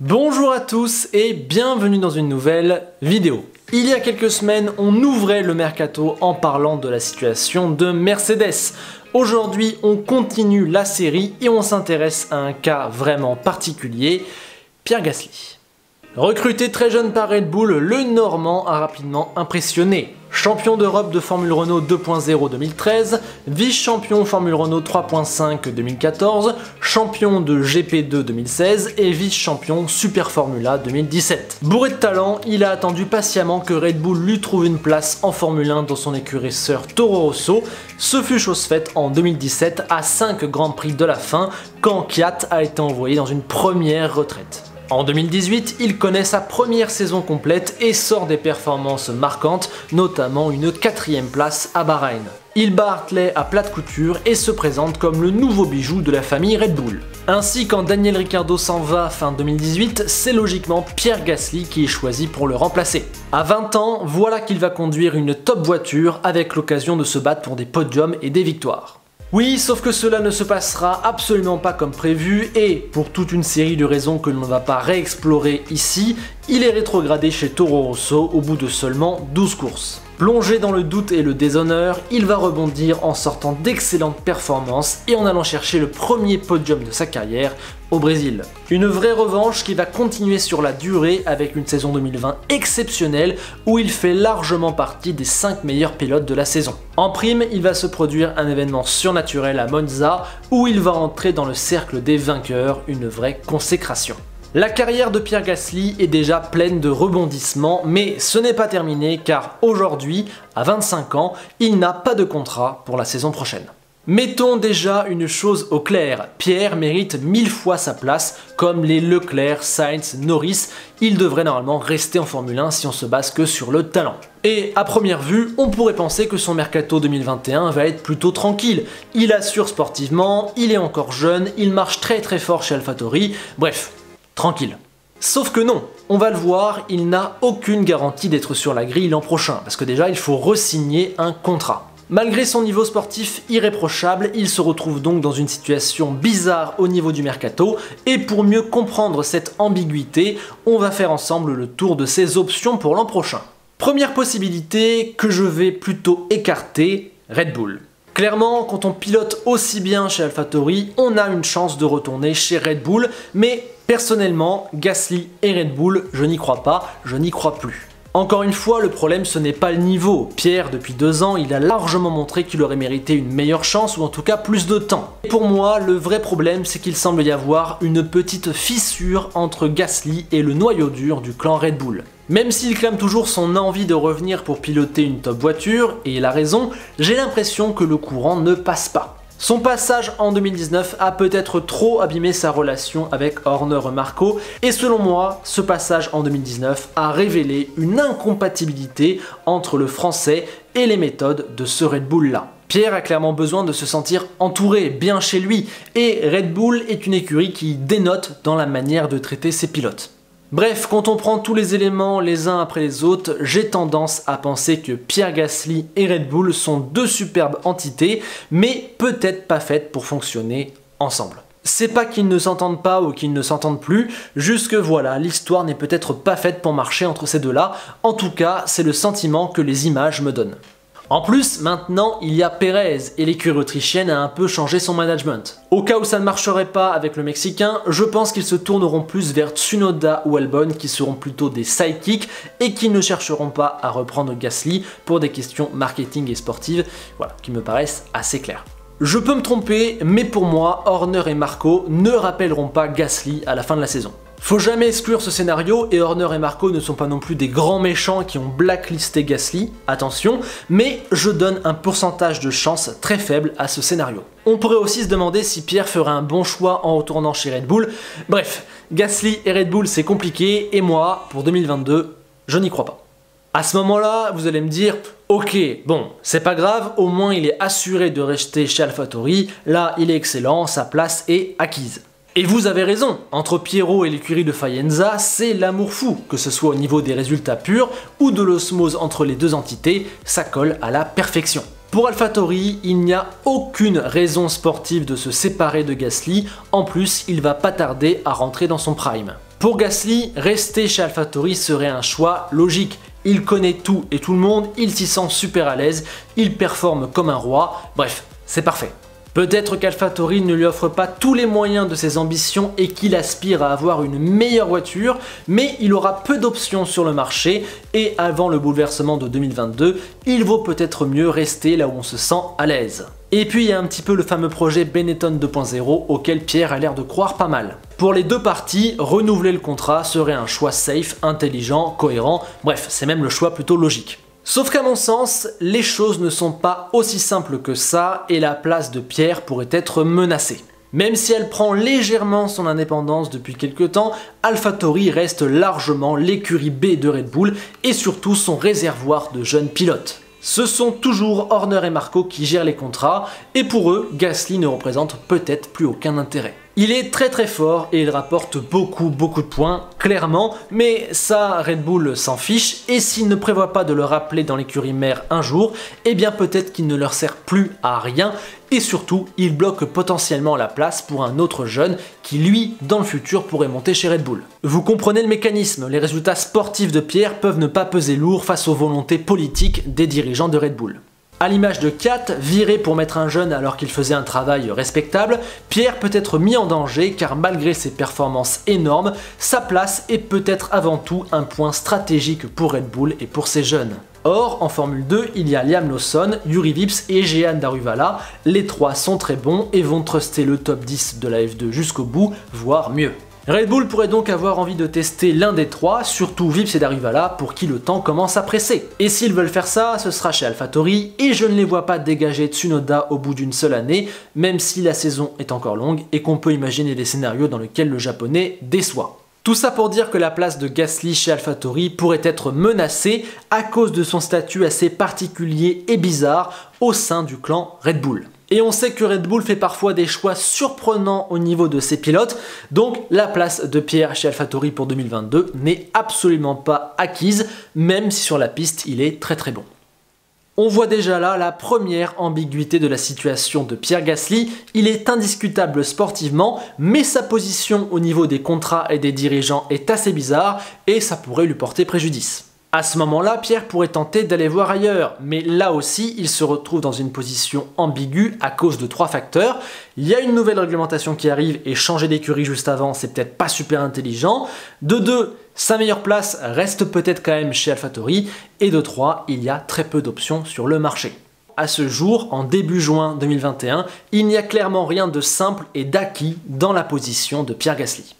Bonjour à tous et bienvenue dans une nouvelle vidéo. Il y a quelques semaines, on ouvrait le mercato en parlant de la situation de Mercedes. Aujourd'hui, on continue la série et on s'intéresse à un cas vraiment particulier, Pierre Gasly. Recruté très jeune par Red Bull, le Normand a rapidement impressionné. Champion d'Europe de Formule Renault 2.0 2013, vice-champion Formule Renault 3.5 2014, champion de GP2 2016 et vice-champion Super Formula 2017. Bourré de talent, il a attendu patiemment que Red Bull lui trouve une place en Formule 1 dans son écurie sœur Toro Rosso. Ce fut chose faite en 2017 à 5 Grands Prix de la fin, quand Kvyat a été envoyé dans une première retraite. En 2018, il connaît sa première saison complète et sort des performances marquantes, notamment une 4e place à Bahreïn. Il bat Hartley à plate couture et se présente comme le nouveau bijou de la famille Red Bull. Ainsi, quand Daniel Ricciardo s'en va fin 2018, c'est logiquement Pierre Gasly qui est choisi pour le remplacer. À 20 ans, voilà qu'il va conduire une top voiture avec l'occasion de se battre pour des podiums et des victoires. Oui, sauf que cela ne se passera absolument pas comme prévu et, pour toute une série de raisons que l'on ne va pas réexplorer ici, il est rétrogradé chez Toro Rosso au bout de seulement 12 courses. Plongé dans le doute et le déshonneur, il va rebondir en sortant d'excellentes performances et en allant chercher le premier podium de sa carrière au Brésil. Une vraie revanche qui va continuer sur la durée avec une saison 2020 exceptionnelle où il fait largement partie des 5 meilleurs pilotes de la saison. En prime, il va se produire un événement surnaturel à Monza où il va entrer dans le cercle des vainqueurs, une vraie consécration. La carrière de Pierre Gasly est déjà pleine de rebondissements, mais ce n'est pas terminé car aujourd'hui, à 25 ans, il n'a pas de contrat pour la saison prochaine. Mettons déjà une chose au clair, Pierre mérite 1000 fois sa place, comme les Leclerc, Sainz, Norris, il devrait normalement rester en Formule 1 si on se base que sur le talent. Et à première vue, on pourrait penser que son mercato 2021 va être plutôt tranquille. Il assure sportivement, il est encore jeune, il marche très fort chez AlphaTauri, bref, tranquille. Sauf que non, on va le voir, il n'a aucune garantie d'être sur la grille l'an prochain, parce que déjà il faut re-signer un contrat. Malgré son niveau sportif irréprochable, il se retrouve donc dans une situation bizarre au niveau du mercato, et pour mieux comprendre cette ambiguïté, on va faire ensemble le tour de ses options pour l'an prochain. Première possibilité que je vais plutôt écarter, Red Bull. Clairement, quand on pilote aussi bien chez AlphaTauri, on a une chance de retourner chez Red Bull, mais personnellement, Gasly et Red Bull, je n'y crois pas, je n'y crois plus. Encore une fois, le problème ce n'est pas le niveau. Pierre, depuis 2 ans, il a largement montré qu'il aurait mérité une meilleure chance ou en tout cas plus de temps. Et pour moi, le vrai problème c'est qu'il semble y avoir une petite fissure entre Gasly et le noyau dur du clan Red Bull. Même s'il clame toujours son envie de revenir pour piloter une top voiture, et il a raison, j'ai l'impression que le courant ne passe pas. Son passage en 2019 a peut-être trop abîmé sa relation avec Horner et Marco, et selon moi, ce passage en 2019 a révélé une incompatibilité entre le français et les méthodes de ce Red Bull-là. Pierre a clairement besoin de se sentir entouré, bien chez lui, et Red Bull est une écurie qui dénote dans la manière de traiter ses pilotes. Bref, quand on prend tous les éléments les uns après les autres, j'ai tendance à penser que Pierre Gasly et Red Bull sont 2 superbes entités, mais peut-être pas faites pour fonctionner ensemble. C'est pas qu'ils ne s'entendent pas ou qu'ils ne s'entendent plus, juste que voilà, l'histoire n'est peut-être pas faite pour marcher entre ces deux-là, en tout cas, c'est le sentiment que les images me donnent. En plus, maintenant, il y a Pérez et l'écurie autrichienne a un peu changé son management. Au cas où ça ne marcherait pas avec le Mexicain, je pense qu'ils se tourneront plus vers Tsunoda ou Albon qui seront plutôt des sidekicks et qui ne chercheront pas à reprendre Gasly pour des questions marketing et sportives, voilà, qui me paraissent assez claires. Je peux me tromper, mais pour moi, Horner et Marco ne rappelleront pas Gasly à la fin de la saison. Faut jamais exclure ce scénario et Horner et Marco ne sont pas non plus des grands méchants qui ont blacklisté Gasly, attention, mais je donne un pourcentage de chance très faible à ce scénario. On pourrait aussi se demander si Pierre ferait un bon choix en retournant chez Red Bull. Bref, Gasly et Red Bull c'est compliqué et moi, pour 2022, je n'y crois pas. À ce moment-là, vous allez me dire, ok, bon, c'est pas grave, au moins il est assuré de rester chez AlphaTauri, là il est excellent, sa place est acquise. Et vous avez raison, entre Pierrot et l'écurie de Faenza, c'est l'amour fou, que ce soit au niveau des résultats purs ou de l'osmose entre les deux entités, ça colle à la perfection. Pour AlphaTauri, il n'y a aucune raison sportive de se séparer de Gasly, en plus il va pas tarder à rentrer dans son prime. Pour Gasly, rester chez AlphaTauri serait un choix logique. Il connaît tout et tout le monde, il s'y sent super à l'aise, il performe comme un roi, bref, c'est parfait. Peut-être qu'AlphaTauri ne lui offre pas tous les moyens de ses ambitions et qu'il aspire à avoir une meilleure voiture, mais il aura peu d'options sur le marché et avant le bouleversement de 2022, il vaut peut-être mieux rester là où on se sent à l'aise. Et puis il y a un petit peu le fameux projet Benetton 2.0 auquel Pierre a l'air de croire pas mal. Pour les deux parties, renouveler le contrat serait un choix safe, intelligent, cohérent, bref, c'est même le choix plutôt logique. Sauf qu'à mon sens, les choses ne sont pas aussi simples que ça et la place de Pierre pourrait être menacée. Même si elle prend légèrement son indépendance depuis quelques temps, AlphaTauri reste largement l'écurie B de Red Bull et surtout son réservoir de jeunes pilotes. Ce sont toujours Horner et Marco qui gèrent les contrats et pour eux, Gasly ne représente peut-être plus aucun intérêt. Il est très fort et il rapporte beaucoup de points, clairement, mais ça Red Bull s'en fiche et s'il ne prévoit pas de le rappeler dans l'écurie mère un jour, eh bien peut-être qu'il ne leur sert plus à rien et surtout il bloque potentiellement la place pour un autre jeune qui lui, dans le futur, pourrait monter chez Red Bull. Vous comprenez le mécanisme, les résultats sportifs de Pierre peuvent ne pas peser lourd face aux volontés politiques des dirigeants de Red Bull. À l'image de Kat, viré pour mettre un jeune alors qu'il faisait un travail respectable, Pierre peut être mis en danger car malgré ses performances énormes, sa place est peut-être avant tout un point stratégique pour Red Bull et pour ses jeunes. Or, en Formule 2, il y a Liam Lawson, Jüri Vips et Jehan Daruvala, les trois sont très bons et vont truster le top 10 de la F2 jusqu'au bout, voire mieux. Red Bull pourrait donc avoir envie de tester l'un des trois, surtout Vips et Daruvala, pour qui le temps commence à presser. Et s'ils veulent faire ça, ce sera chez AlphaTauri, et je ne les vois pas dégager Tsunoda au bout d'une seule année, même si la saison est encore longue et qu'on peut imaginer des scénarios dans lesquels le japonais déçoit. Tout ça pour dire que la place de Gasly chez AlphaTauri pourrait être menacée à cause de son statut assez particulier et bizarre au sein du clan Red Bull. Et on sait que Red Bull fait parfois des choix surprenants au niveau de ses pilotes, donc la place de Pierre chez AlphaTauri pour 2022 n'est absolument pas acquise, même si sur la piste il est très bon. On voit déjà là la première ambiguïté de la situation de Pierre Gasly, il est indiscutable sportivement, mais sa position au niveau des contrats et des dirigeants est assez bizarre et ça pourrait lui porter préjudice. À ce moment-là, Pierre pourrait tenter d'aller voir ailleurs, mais là aussi, il se retrouve dans une position ambiguë à cause de trois facteurs. Il y a une nouvelle réglementation qui arrive et changer d'écurie juste avant, c'est peut-être pas super intelligent. De deux, sa meilleure place reste peut-être quand même chez AlphaTauri. Et de trois, il y a très peu d'options sur le marché. À ce jour, en début juin 2021, il n'y a clairement rien de simple et d'acquis dans la position de Pierre Gasly.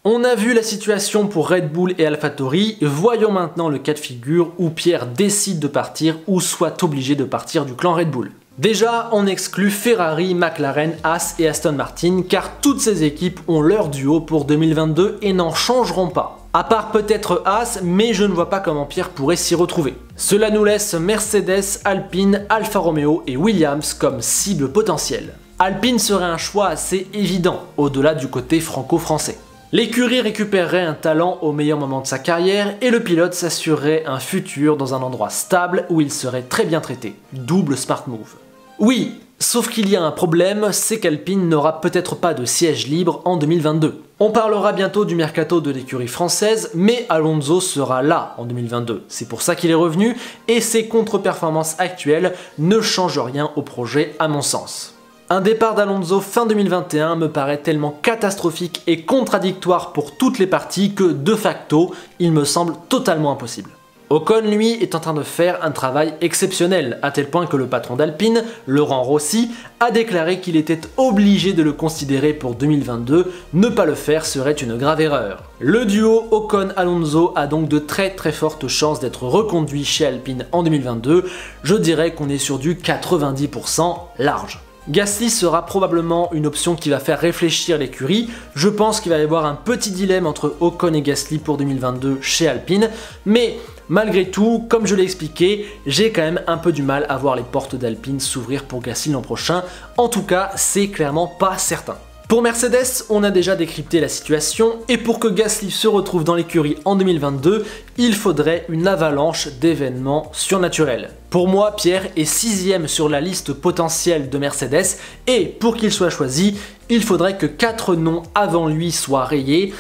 On a vu la situation pour Red Bull et AlphaTauri, voyons maintenant le cas de figure où Pierre décide de partir ou soit obligé de partir du clan Red Bull. Déjà, on exclut Ferrari, McLaren, Haas et Aston Martin car toutes ces équipes ont leur duo pour 2022 et n'en changeront pas. À part peut-être Haas, mais je ne vois pas comment Pierre pourrait s'y retrouver. Cela nous laisse Mercedes, Alpine, Alfa Romeo et Williams comme cible potentielle. Alpine serait un choix assez évident, au-delà du côté franco-français. L'écurie récupérerait un talent au meilleur moment de sa carrière et le pilote s'assurerait un futur dans un endroit stable où il serait très bien traité. Double smart move. Oui, sauf qu'il y a un problème, c'est qu'Alpine n'aura peut-être pas de siège libre en 2022. On parlera bientôt du mercato de l'écurie française, mais Alonso sera là en 2022. C'est pour ça qu'il est revenu et ses contre-performances actuelles ne changent rien au projet à mon sens. Un départ d'Alonso fin 2021 me paraît tellement catastrophique et contradictoire pour toutes les parties que de facto, il me semble totalement impossible. Ocon, lui, est en train de faire un travail exceptionnel, à tel point que le patron d'Alpine, Laurent Rossi, a déclaré qu'il était obligé de le considérer pour 2022, ne pas le faire serait une grave erreur. Le duo Ocon-Alonso a donc de très fortes chances d'être reconduit chez Alpine en 2022, je dirais qu'on est sur du 90% large. Gasly sera probablement une option qui va faire réfléchir l'écurie. Je pense qu'il va y avoir un petit dilemme entre Ocon et Gasly pour 2022 chez Alpine, mais malgré tout, comme je l'ai expliqué, j'ai quand même un peu du mal à voir les portes d'Alpine s'ouvrir pour Gasly l'an prochain. En tout cas, c'est clairement pas certain. Pour Mercedes, on a déjà décrypté la situation et pour que Gasly se retrouve dans l'écurie en 2022, il faudrait une avalanche d'événements surnaturels. Pour moi, Pierre est 6ème sur la liste potentielle de Mercedes et pour qu'il soit choisi, il faudrait que 4 noms avant lui soient rayés.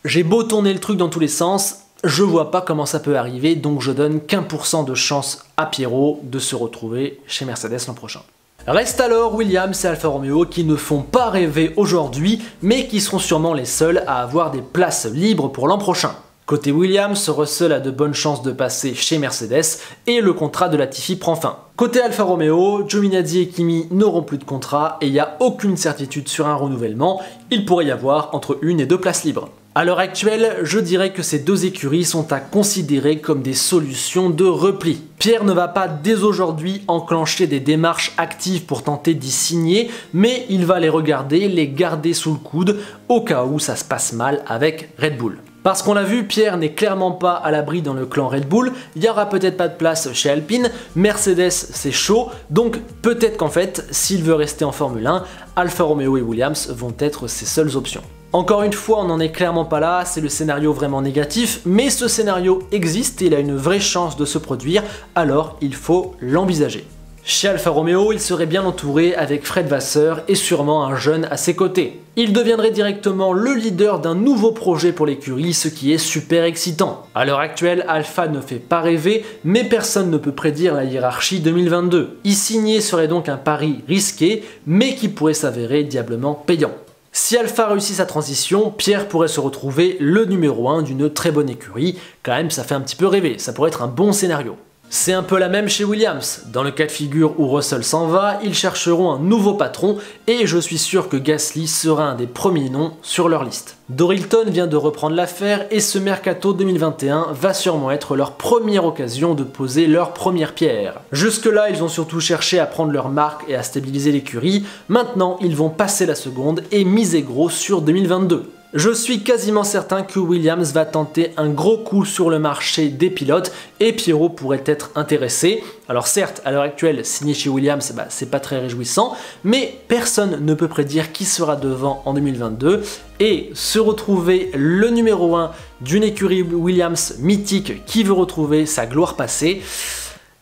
J'ai beau tourner le truc dans tous les sens, je vois pas comment ça peut arriver, donc je donne qu'1% de chance à Pierrot de se retrouver chez Mercedes l'an prochain. Reste alors Williams et Alfa Romeo qui ne font pas rêver aujourd'hui, mais qui seront sûrement les seuls à avoir des places libres pour l'an prochain. Côté Williams, Russell a de bonnes chances de passer chez Mercedes et le contrat de Latifi prend fin. Côté Alfa Romeo, Giovinazzi et Kimi n'auront plus de contrat et il n'y a aucune certitude sur un renouvellement, il pourrait y avoir entre 1 et 2 places libres. À l'heure actuelle, je dirais que ces deux écuries sont à considérer comme des solutions de repli. Pierre ne va pas dès aujourd'hui enclencher des démarches actives pour tenter d'y signer, mais il va les regarder, les garder sous le coude au cas où ça se passe mal avec Red Bull. Parce qu'on l'a vu, Pierre n'est clairement pas à l'abri dans le clan Red Bull, il n'y aura peut-être pas de place chez Alpine, Mercedes c'est chaud, donc peut-être qu'en fait, s'il veut rester en Formule 1, Alfa Romeo et Williams vont être ses seules options. Encore une fois, on n'en est clairement pas là, c'est le scénario vraiment négatif, mais ce scénario existe et il a une vraie chance de se produire, alors il faut l'envisager. Chez Alfa Romeo, il serait bien entouré avec Fred Vasseur et sûrement un jeune à ses côtés. Il deviendrait directement le leader d'un nouveau projet pour l'écurie, ce qui est super excitant. À l'heure actuelle, Alfa ne fait pas rêver, mais personne ne peut prédire la hiérarchie 2022. Y signer serait donc un pari risqué, mais qui pourrait s'avérer diablement payant. Si Alfa réussit sa transition, Pierre pourrait se retrouver le numéro 1 d'une très bonne écurie. Quand même, ça fait un petit peu rêver, ça pourrait être un bon scénario. C'est un peu la même chez Williams. Dans le cas de figure où Russell s'en va, ils chercheront un nouveau patron et je suis sûr que Gasly sera un des premiers noms sur leur liste. Dorilton vient de reprendre l'affaire et ce mercato 2021 va sûrement être leur première occasion de poser leur première pierre. Jusque-là, ils ont surtout cherché à prendre leur marque et à stabiliser l'écurie. Maintenant, ils vont passer la seconde et miser gros sur 2022. Je suis quasiment certain que Williams va tenter un gros coup sur le marché des pilotes et Pierrot pourrait être intéressé. Alors certes, à l'heure actuelle, signer chez Williams, c'est pas très réjouissant, mais personne ne peut prédire qui sera devant en 2022 et se retrouver le numéro 1 d'une écurie Williams mythique qui veut retrouver sa gloire passée,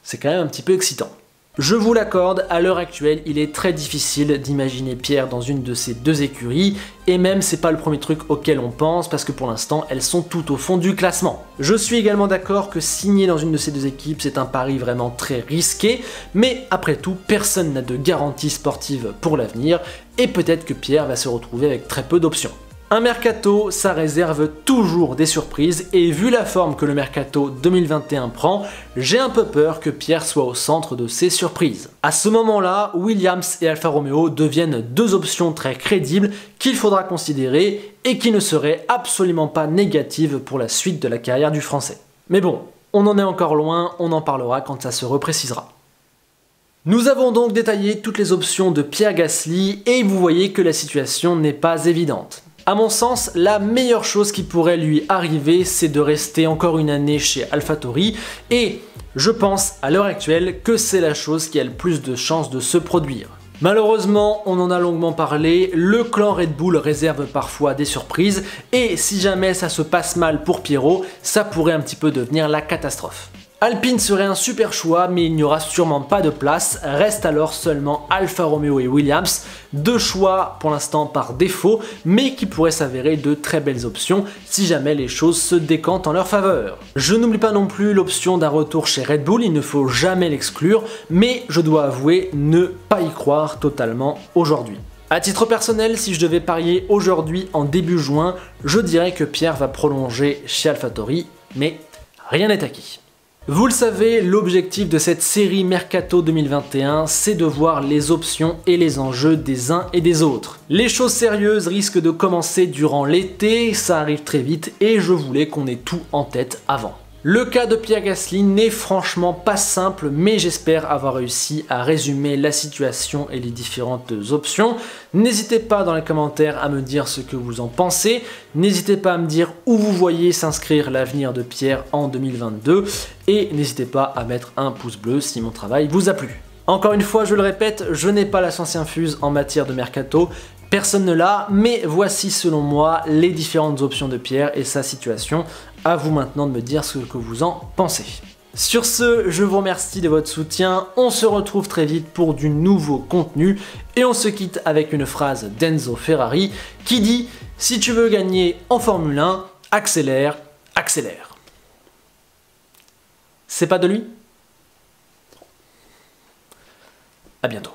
c'est quand même un petit peu excitant. Je vous l'accorde, à l'heure actuelle, il est très difficile d'imaginer Pierre dans une de ces deux écuries, et même c'est pas le premier truc auquel on pense, parce que pour l'instant, elles sont tout au fond du classement. Je suis également d'accord que signer dans une de ces deux équipes, c'est un pari vraiment très risqué, mais après tout, personne n'a de garantie sportive pour l'avenir, et peut-être que Pierre va se retrouver avec très peu d'options. Un mercato, ça réserve toujours des surprises et vu la forme que le mercato 2021 prend, j'ai un peu peur que Pierre soit au centre de ces surprises. À ce moment-là, Williams et Alfa Romeo deviennent deux options très crédibles qu'il faudra considérer et qui ne seraient absolument pas négatives pour la suite de la carrière du Français. Mais bon, on en est encore loin, on en parlera quand ça se reprécisera. Nous avons donc détaillé toutes les options de Pierre Gasly et vous voyez que la situation n'est pas évidente. À mon sens, la meilleure chose qui pourrait lui arriver, c'est de rester encore une année chez AlphaTauri et je pense à l'heure actuelle que c'est la chose qui a le plus de chances de se produire. Malheureusement, on en a longuement parlé, le clan Red Bull réserve parfois des surprises et si jamais ça se passe mal pour Pierrot, ça pourrait un petit peu devenir la catastrophe. Alpine serait un super choix, mais il n'y aura sûrement pas de place, reste alors seulement Alfa Romeo et Williams, deux choix pour l'instant par défaut, mais qui pourraient s'avérer de très belles options si jamais les choses se décantent en leur faveur. Je n'oublie pas non plus l'option d'un retour chez Red Bull, il ne faut jamais l'exclure, mais je dois avouer ne pas y croire totalement aujourd'hui. À titre personnel, si je devais parier aujourd'hui en début juin, je dirais que Pierre va prolonger chez AlphaTauri, mais rien n'est acquis. Vous le savez, l'objectif de cette série Mercato 2021, c'est de voir les options et les enjeux des uns et des autres. Les choses sérieuses risquent de commencer durant l'été, ça arrive très vite et je voulais qu'on ait tout en tête avant. Le cas de Pierre Gasly n'est franchement pas simple, mais j'espère avoir réussi à résumer la situation et les différentes options. N'hésitez pas dans les commentaires à me dire ce que vous en pensez. N'hésitez pas à me dire où vous voyez s'inscrire l'avenir de Pierre en 2022. Et n'hésitez pas à mettre un pouce bleu si mon travail vous a plu. Encore une fois, je le répète, je n'ai pas la science infuse en matière de mercato. Personne ne l'a, mais voici selon moi les différentes options de Pierre et sa situation. À vous maintenant de me dire ce que vous en pensez. Sur ce, je vous remercie de votre soutien, on se retrouve très vite pour du nouveau contenu et on se quitte avec une phrase d'Enzo Ferrari qui dit « Si tu veux gagner en Formule 1, accélère, accélère. C'est pas de lui? À bientôt.